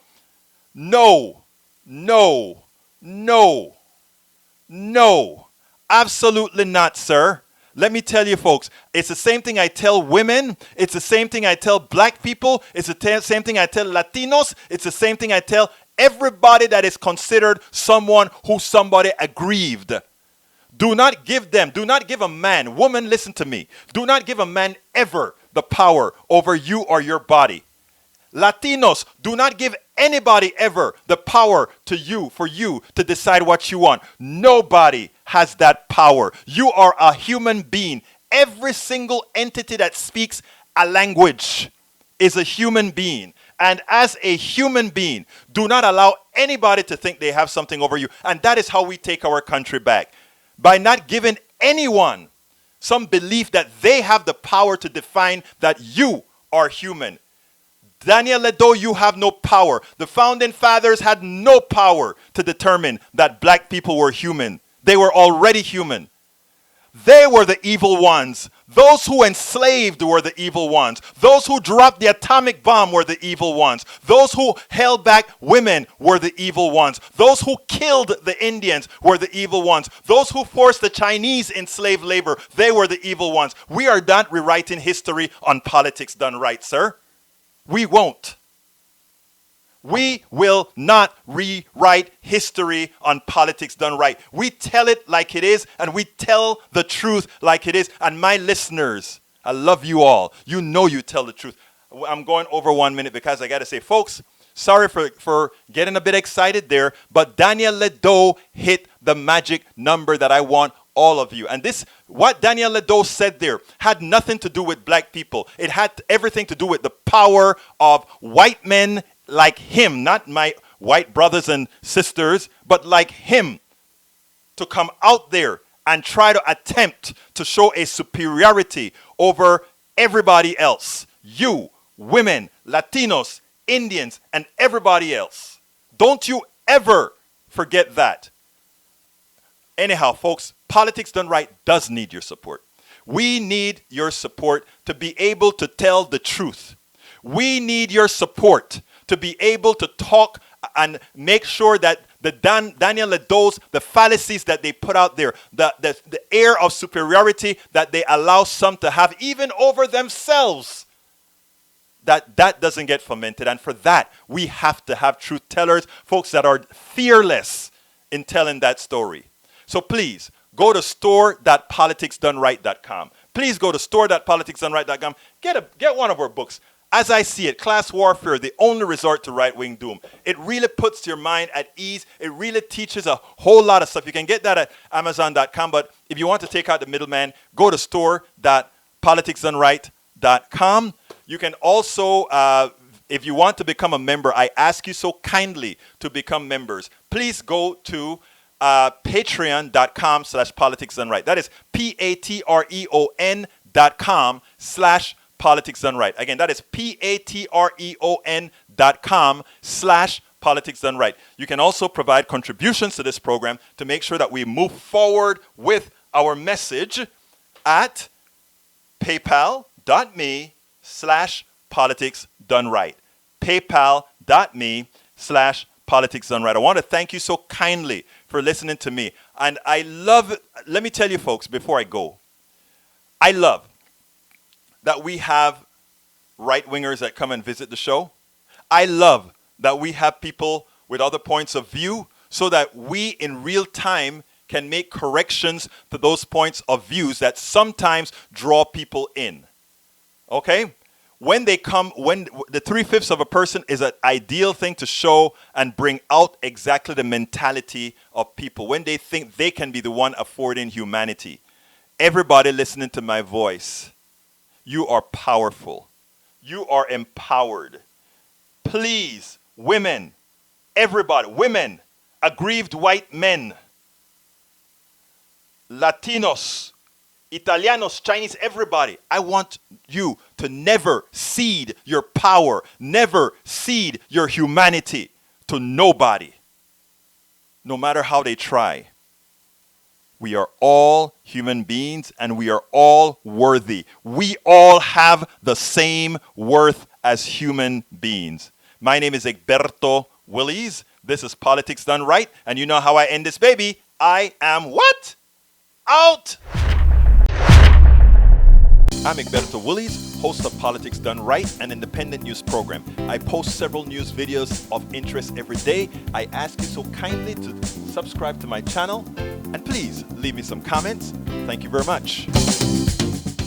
No, absolutely not, sir. Let me tell you, folks, it's the same thing I tell women. It's the same thing I tell black people. It's the same thing I tell Latinos. It's the same thing I tell everybody that is considered someone who somebody aggrieved. Do not give a man, woman, listen to me. Do not give a man ever the power over you or your body. Latinos, do not give anybody ever the power for you to decide what you want. Nobody has that power. You are a human being. Every single entity that speaks a language is a human being. And as a human being, do not allow anybody to think they have something over you. And that is how we take our country back. By not giving anyone some belief that they have the power to define that you are human. Daniel Ledo, you have no power. The founding fathers had no power to determine that black people were human. They were already human. They were the evil ones. Those who enslaved were the evil ones. Those who dropped the atomic bomb were the evil ones. Those who held back women were the evil ones. Those who killed the Indians were the evil ones. Those who forced the Chinese in slave labor, they were the evil ones. We are not rewriting history on politics done right, sir. We won't. We will not rewrite history on politics done right. We tell it like it is, and we tell the truth like it is. And my listeners, I love you all. You know you tell the truth. I'm going over 1 minute because I got to say, folks, sorry for getting a bit excited there, but Daniel Ledo hit the magic number that I want all of you. And this, what Daniel Ledo said there, had nothing to do with black people. It had everything to do with the power of white men like him, not my white brothers and sisters, but like him, to come out there and try to attempt to show a superiority over everybody else. You, women, Latinos, Indians, and everybody else. Don't you ever forget that. Anyhow, folks, politics done right does need your support. We need your support to be able to tell the truth. We need your support to be able to talk and make sure that the Daniel Ledo's, the fallacies that they put out there, the air of superiority that they allow some to have even over themselves, that doesn't get fomented. And for that, we have to have truth tellers, folks that are fearless in telling that story. So please, go to store.politicsdoneright.com. Please go to store.politicsdoneright.com. Get one of our books. As I see it, Class Warfare, the only resort to right-wing doom. It really puts your mind at ease. It really teaches a whole lot of stuff. You can get that at Amazon.com, but if you want to take out the middleman, go to store.politicsdoneright.com. You can also, if you want to become a member, I ask you so kindly to become members. Please go to patreon.com/politicsdoneright. That is patreon.com/politicsdoneright. Again, that is patreon.com/politicsdoneright. You can also provide contributions to this program to make sure that we move forward with our message at paypal.me/politicsdoneright. paypal.me/politicsdoneright. I want to thank you so kindly for listening to me. And I love, let me tell you folks before I go, I love that we have right-wingers that come and visit the show. I love that we have people with other points of view so that we in real time can make corrections to those points of views that sometimes draw people in. Okay? When they come, when the 3/5 of a person is an ideal thing to show and bring out exactly the mentality of people, when they think they can be the one affording humanity. Everybody listening to my voice, you are powerful. You are empowered. Please, women, everybody, women, aggrieved white men, Latinos, Italianos, Chinese, everybody. I want you to never cede your power, never cede your humanity to nobody, no matter how they try. We are all human beings and we are all worthy. We all have the same worth as human beings. My name is Egberto Willies. This is Politics Done Right. And you know how I end this baby. I am what? Out! I'm Egberto Willies, host of Politics Done Right, an independent news program. I post several news videos of interest every day. I ask you so kindly to subscribe to my channel and please leave me some comments. Thank you very much.